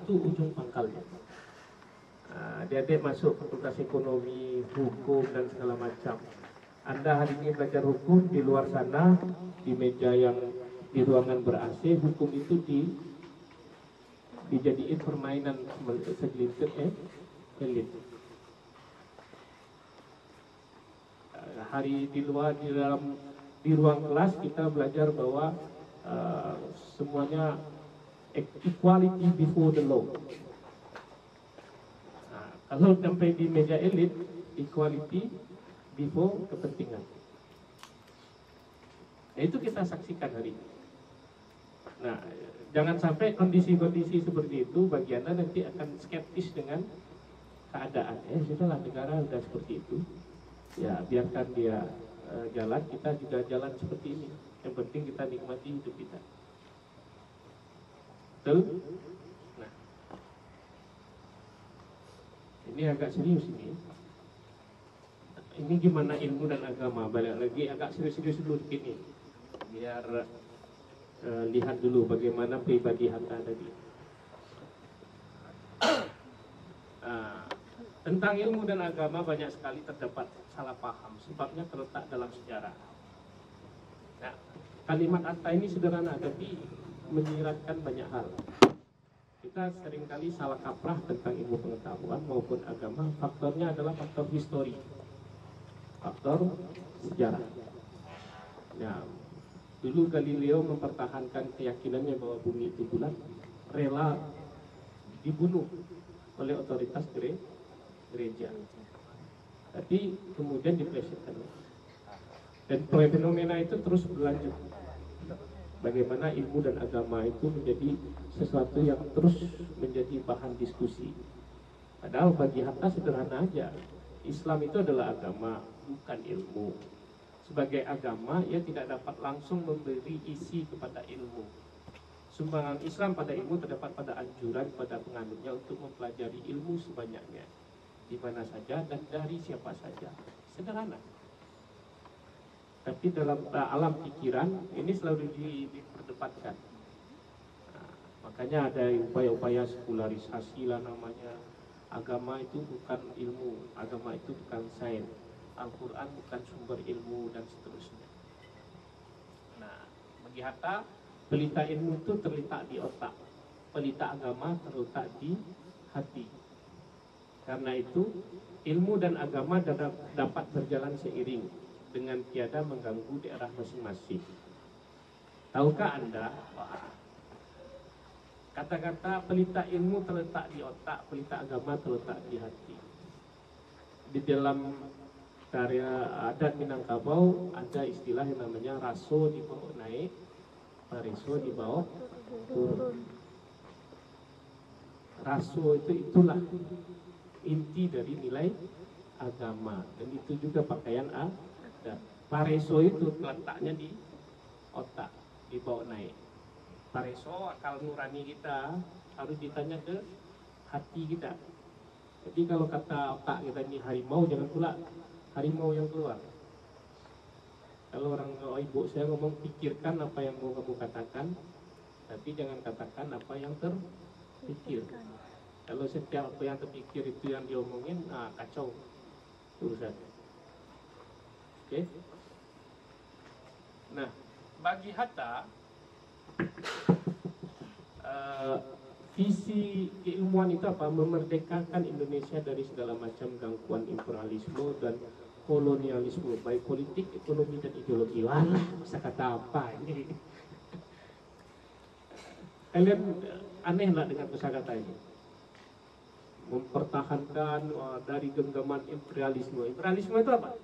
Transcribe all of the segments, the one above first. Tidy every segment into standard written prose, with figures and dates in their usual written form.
itu ujung pangkalnya. Adik-adik masuk fakultas ekonomi, hukum dan segala macam. Anda hari ini belajar hukum, di luar sana di meja yang di ruangan ber-AC, hukum itu dijadiin permainan segelintir elit. Hari di luar di ruang kelas kita belajar bahwa semuanya equality before the law. Kalau sampai di meja elit, equality before kepentingan. Nah, itu kita saksikan hari ini. Nah, jangan sampai kondisi-kondisi seperti itu bagi Anda nanti akan skeptis dengan keadaan. Sudahlah, negara sudah seperti itu. Ya, biarkan dia jalan, kita juga jalan seperti ini. Yang penting kita nikmati hidup kita. Betul? Nah, ini agak serius ini. Ini gimana ilmu dan agama? Balik lagi agak serius-serius dulu begini. Biar lihat dulu bagaimana pribadi Hatta tadi. Tentang ilmu dan agama banyak sekali terdapat salah paham. Sebabnya terletak dalam sejarah. Nah, kalimat Hatta ini sederhana tapi menyiratkan banyak hal. Kita seringkali salah kaprah tentang ilmu pengetahuan maupun agama. Faktornya adalah faktor histori, faktor sejarah. Nah, dulu Galileo mempertahankan keyakinannya bahwa bumi itu bulat, rela dibunuh oleh otoritas gereja. Tapi kemudian diplesetkan. Dan fenomena itu terus berlanjut. Bagaimana ilmu dan agama itu menjadi sesuatu yang terus menjadi bahan diskusi. Padahal bagi Hatta sederhana aja. Islam itu adalah agama, bukan ilmu. Sebagai agama, ia tidak dapat langsung memberi isi kepada ilmu. Sumbangan Islam pada ilmu terdapat pada anjuran pada penganutnya untuk mempelajari ilmu sebanyaknya, di mana saja dan dari siapa saja. Sederhana. Tapi dalam alam pikiran ini selalu diperdebatkan. Nah, makanya ada upaya-upaya sekularisasi lah namanya. Agama itu bukan ilmu, agama itu bukan sains, Al-Quran bukan sumber ilmu dan seterusnya. Nah, bagi Hatta, pelita ilmu itu terletak di otak, pelita agama terletak di hati. Karena itu, ilmu dan agama dapat berjalan seiring dengan tiada mengganggu daerah masing-masing. Tahukah Anda, kata-kata pelita ilmu terletak di otak, pelita agama terletak di hati. Di dalam karya adat Minangkabau ada istilah yang namanya raso dibawa naik, pareso dibawa turun. Raso itulah inti dari nilai agama, dan itu juga pakaian adat. Pareso itu letaknya di otak, dibawa naik. Pareso akal nurani kita harus ditanya ke hati kita. Jadi kalau kata otak kita ini harimau, jangan pula harimau yang keluar. Kalau ibu saya ngomong, pikirkan apa yang mau kamu katakan, tapi jangan katakan apa yang terpikir. Kalau setiap apa yang terpikir itu yang diomongin, kacau urusan. Oke? Nah, bagi Hatta, visi keilmuan itu apa? Memerdekakan Indonesia dari segala macam gangguan imperialisme dan kolonialisme, baik politik, ekonomi, dan ideologi. Wah, bisa kata apa ini? Kalian aneh nggak dengan kosakata ini? Mempertahankan dari genggaman imperialisme. Imperialisme itu apa?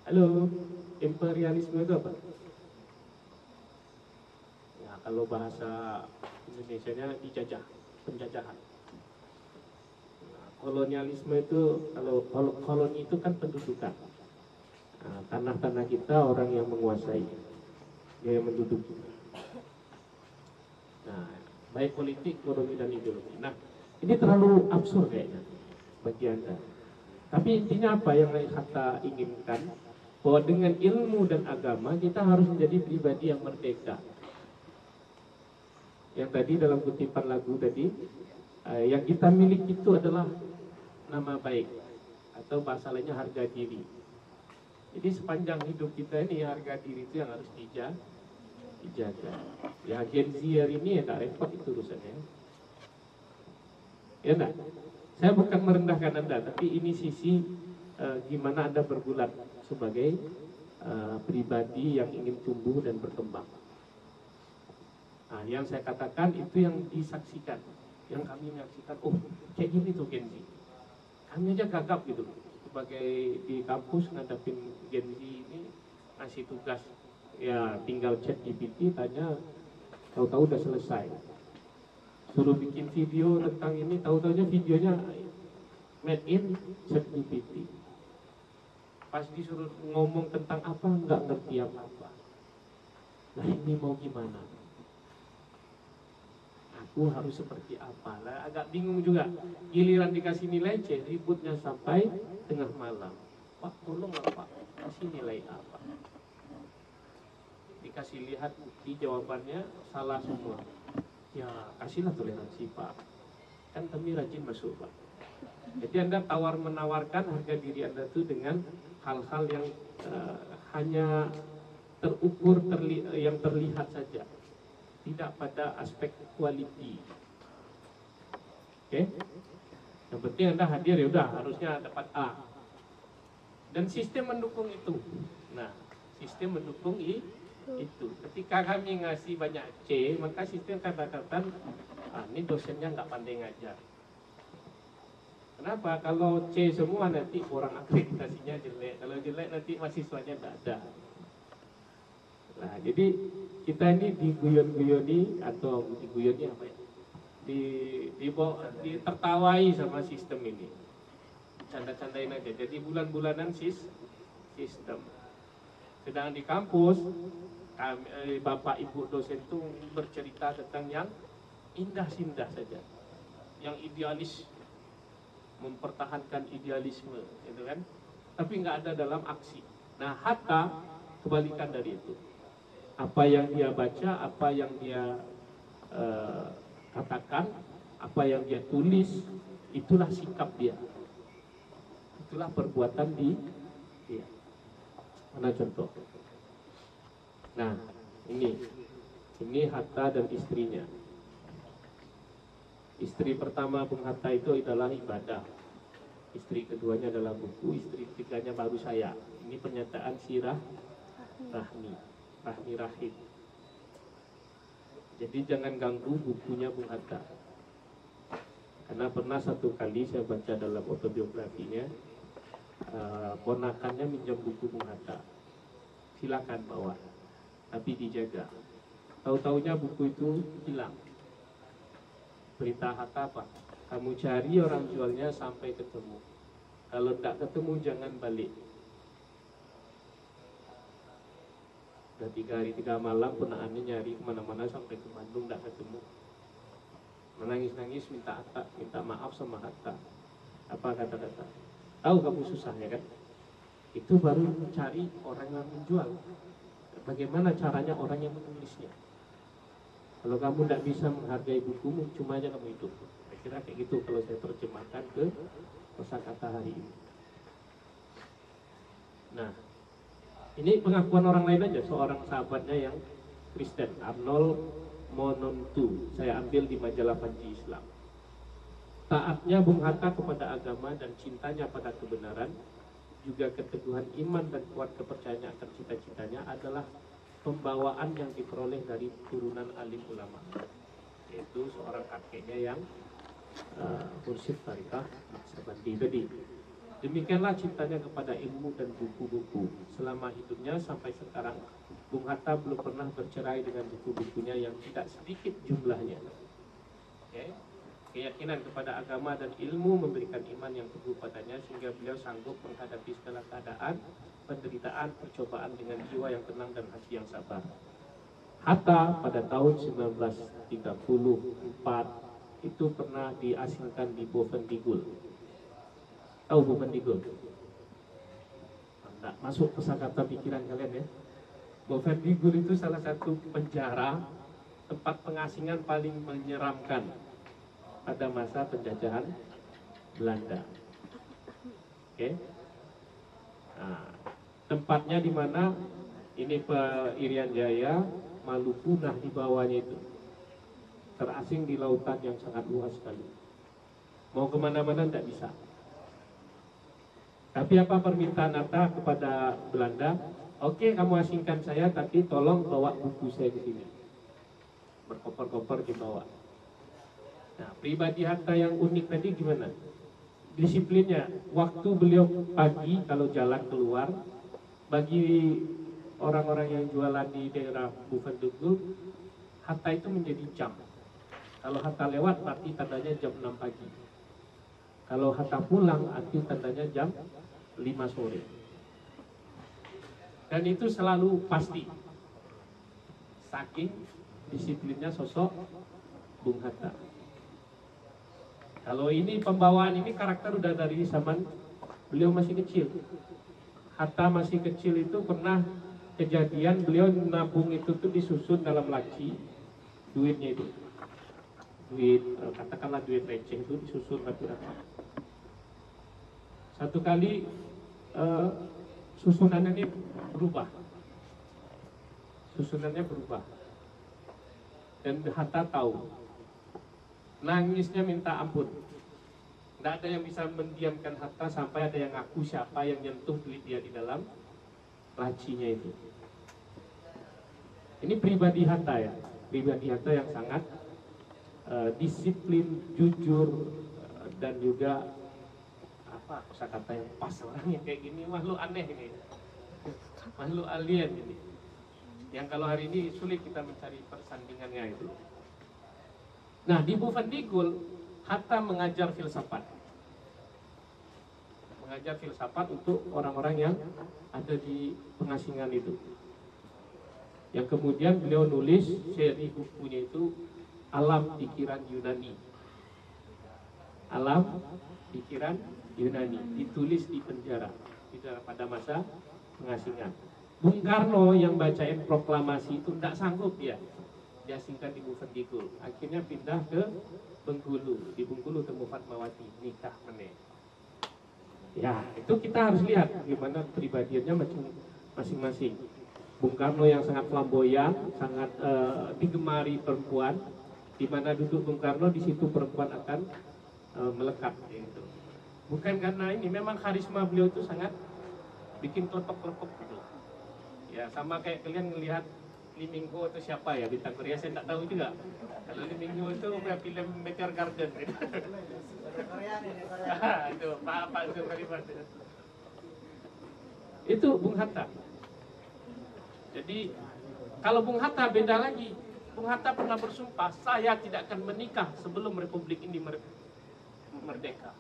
Halo, imperialisme itu apa? Ya, kalau bahasa Indonesianya dijajah, penjajahan. Nah, kolonialisme itu, kalau koloni itu kan pendudukan. Nah, tanah-tanah kita orang yang menguasai, dia yang menduduki. Nah, baik politik, ekonomi, dan ideologi. Nah, ini terlalu absurd kayaknya bagi Anda. Tapi intinya apa yang Hatta inginkan? bahwa dengan ilmu dan agama kita harus menjadi pribadi yang merdeka. Yang tadi dalam kutipan lagu tadi, yang kita miliki itu adalah nama baik, atau bahasa lainnya harga diri. Jadi sepanjang hidup kita ini harga diri itu yang harus dijaga. Ya Gen Z hari ini ya nggak repot itu urusannya. Ya enggak? Saya bukan merendahkan Anda, tapi ini sisi gimana Anda bergulat sebagai pribadi yang ingin tumbuh dan berkembang. Nah, yang saya katakan itu yang disaksikan, yang kami menyaksikan. Oh, kayak gini tuh Gen Z. Kami aja gagap gitu sebagai di kampus ngadapin Gen Z ini, ngasih tugas ya tinggal chat GPT, tanya, tahu-tahu udah selesai. Suruh bikin video tentang ini, tahu-tahunya videonya made in chat GPT. Pas disuruh ngomong tentang apa, nggak ngerti apa-apa. Nah ini mau gimana? Aku harus seperti apa? Lah agak bingung juga. Giliran dikasih nilai C, ributnya sampai tengah malam. Pak, tolonglah Pak, kasih nilai apa? Dikasih lihat bukti jawabannya salah semua. Ya kasihlah toleransi Pak. Kan kami rajin masuk Pak. Jadi Anda tawar-menawarkan harga diri Anda itu dengan hal-hal yang hanya terukur yang terlihat saja, tidak pada aspek quality. Oke? Yang penting Anda hadir ya udah harusnya dapat A. Dan sistem mendukung itu. Nah, sistem mendukung itu. Ketika kami ngasih banyak C, maka sistem kata-kata ini dosennya nggak pandai ngajar. Kenapa? Kalau C semua nanti orang akreditasinya jelek. Kalau jelek nanti mahasiswanya tidak ada. Nah, jadi kita ini diguyon-guyoni atau diguyoni apa ya? Ditertawai sama sistem ini. Canda-candain aja. Jadi bulan-bulanan sistem. Sedang di kampus, Bapak Ibu dosen itu bercerita tentang yang indah-indah saja. Yang idealis, mempertahankan idealisme, gitu kan? Tapi nggak ada dalam aksi. Nah, Hatta kebalikan dari itu. Apa yang dia baca, apa yang dia katakan, apa yang dia tulis, itulah sikap dia, itulah perbuatan dia. Mana contoh? Nah, ini Hatta dan istrinya. Istri pertama Bung Hatta itu adalah ibadah. Istri keduanya adalah buku. Istri ketiganya baru saya. Ini pernyataan sirah Rahmi Rahim. Jadi jangan ganggu bukunya Bung Hatta. Karena pernah satu kali saya baca dalam autobiografinya, ponakannya minjam buku Bung Hatta. Silakan bawa, tapi dijaga. Tahu-taunya buku itu hilang. Berita Hatta apa? Kamu cari orang jualnya sampai ketemu. Kalau tidak ketemu jangan balik. Udah 3 hari 3 malam ponakannya nyari kemana-mana sampai ke Bandung tidak ketemu. Menangis-nangis minta maaf sama Hatta. Apa kata-kata? Tahu kamu susah ya kan? Itu baru mencari orang yang menjual. Bagaimana caranya orang yang menulisnya? Kalau kamu tidak bisa menghargai bukumu, cuma aja kamu hidup. Saya kira kayak gitu kalau saya terjemahkan ke kosakata hari ini. Nah, ini pengakuan orang lain aja, seorang sahabatnya yang Kristen, Arnold Monontu. Saya ambil di majalah Panji Islam. Taatnya Bung Hatta kepada agama dan cintanya pada kebenaran, juga keteguhan iman dan kuat kepercayaan akan cita-citanya adalah pembawaan yang diperoleh dari turunan alim ulama, yaitu seorang kakeknya yang mursyid tarikah Naqsabandi tadi. Demikianlah cintanya kepada ilmu dan buku-buku. Selama hidupnya sampai sekarang, Bung Hatta belum pernah bercerai dengan buku-bukunya yang tidak sedikit jumlahnya. Okay. Keyakinan kepada agama dan ilmu memberikan iman yang teguh padanya sehingga beliau sanggup menghadapi segala keadaan, penderitaan, percobaan dengan jiwa yang tenang dan hati yang sabar. Hatta pada tahun 1934 itu pernah diasingkan di Bovendigul. Tahu Bovendigul? Tak masuk kosakata pikiran kalian ya. Bovendigul itu salah satu penjara tempat pengasingan paling menyeramkan pada masa penjajahan Belanda. Oke. Nah, tempatnya di mana ini Irian Jaya, Maluku, nah di bawahnya itu terasing di lautan yang sangat luas sekali. Mau kemana-mana tidak bisa. Tapi apa permintaan Hatta kepada Belanda? Oke, kamu asingkan saya, tapi tolong bawa buku saya ke sini. Berkoper-koper dibawa. Nah, pribadi Hatta yang unik tadi gimana? Disiplinnya, waktu beliau pagi kalau jalan keluar, bagi orang-orang yang jualan di daerah Bovendigul, Hatta itu menjadi jam. Kalau Hatta lewat, berarti tandanya jam 6 pagi. Kalau Hatta pulang, arti tandanya jam 5 sore. Dan itu selalu pasti. Saking disiplinnya sosok Bung Hatta. Kalau ini pembawaan ini karakter udah dari zaman beliau masih kecil. Hatta masih kecil itu pernah kejadian beliau nabung itu tuh disusun dalam laci duitnya itu. Duit, katakanlah duit receh itu disusun rapi-rapi. Satu kali susunannya ini berubah. Susunannya berubah. Dan Hatta tahu. Nangisnya minta ampun. Tidak ada yang bisa mendiamkan Hatta sampai ada yang ngaku siapa yang nyentuh duit dia di dalam lacinya itu. Ini pribadi Hatta ya. Pribadi Hatta yang sangat disiplin, jujur, dan juga apa kosakata yang pas orangnya kayak gini, makhluk aneh ini, makhluk alien ini, yang kalau hari ini sulit kita mencari persandingannya itu. Nah, di Bovendigul Hatta mengajar filsafat, untuk orang-orang yang ada di pengasingan itu, yang kemudian beliau nulis seri bukunya itu Alam Pikiran Yunani. Alam Pikiran Yunani ditulis di penjara pada masa pengasingan. Bung Karno yang bacain proklamasi itu tidak sanggup diasingkan di Bovendigul. Akhirnya pindah ke Bengkulu. Di Bengkulu temu Fatmawati, nikah meneh. Ya, itu kita harus lihat gimana pribadiannya masing-masing. Bung Karno yang sangat flamboyan, sangat digemari perempuan, di mana duduk Bung Karno di situ perempuan akan melekat gitu. Bukan karena ini, memang karisma beliau itu sangat bikin kelepek-kelepek gitu. Ya sama kayak kalian ngelihat Lee Min Ho itu siapa ya, bintang Korea saya tidak tahu juga. Kalau Lee Min Ho itu film Meteor Garden gitu. Itu Pak Zulkifli. Itu Bung Hatta. Jadi kalau Bung Hatta beda lagi. Bung Hatta pernah bersumpah, saya tidak akan menikah sebelum Republik ini merdeka.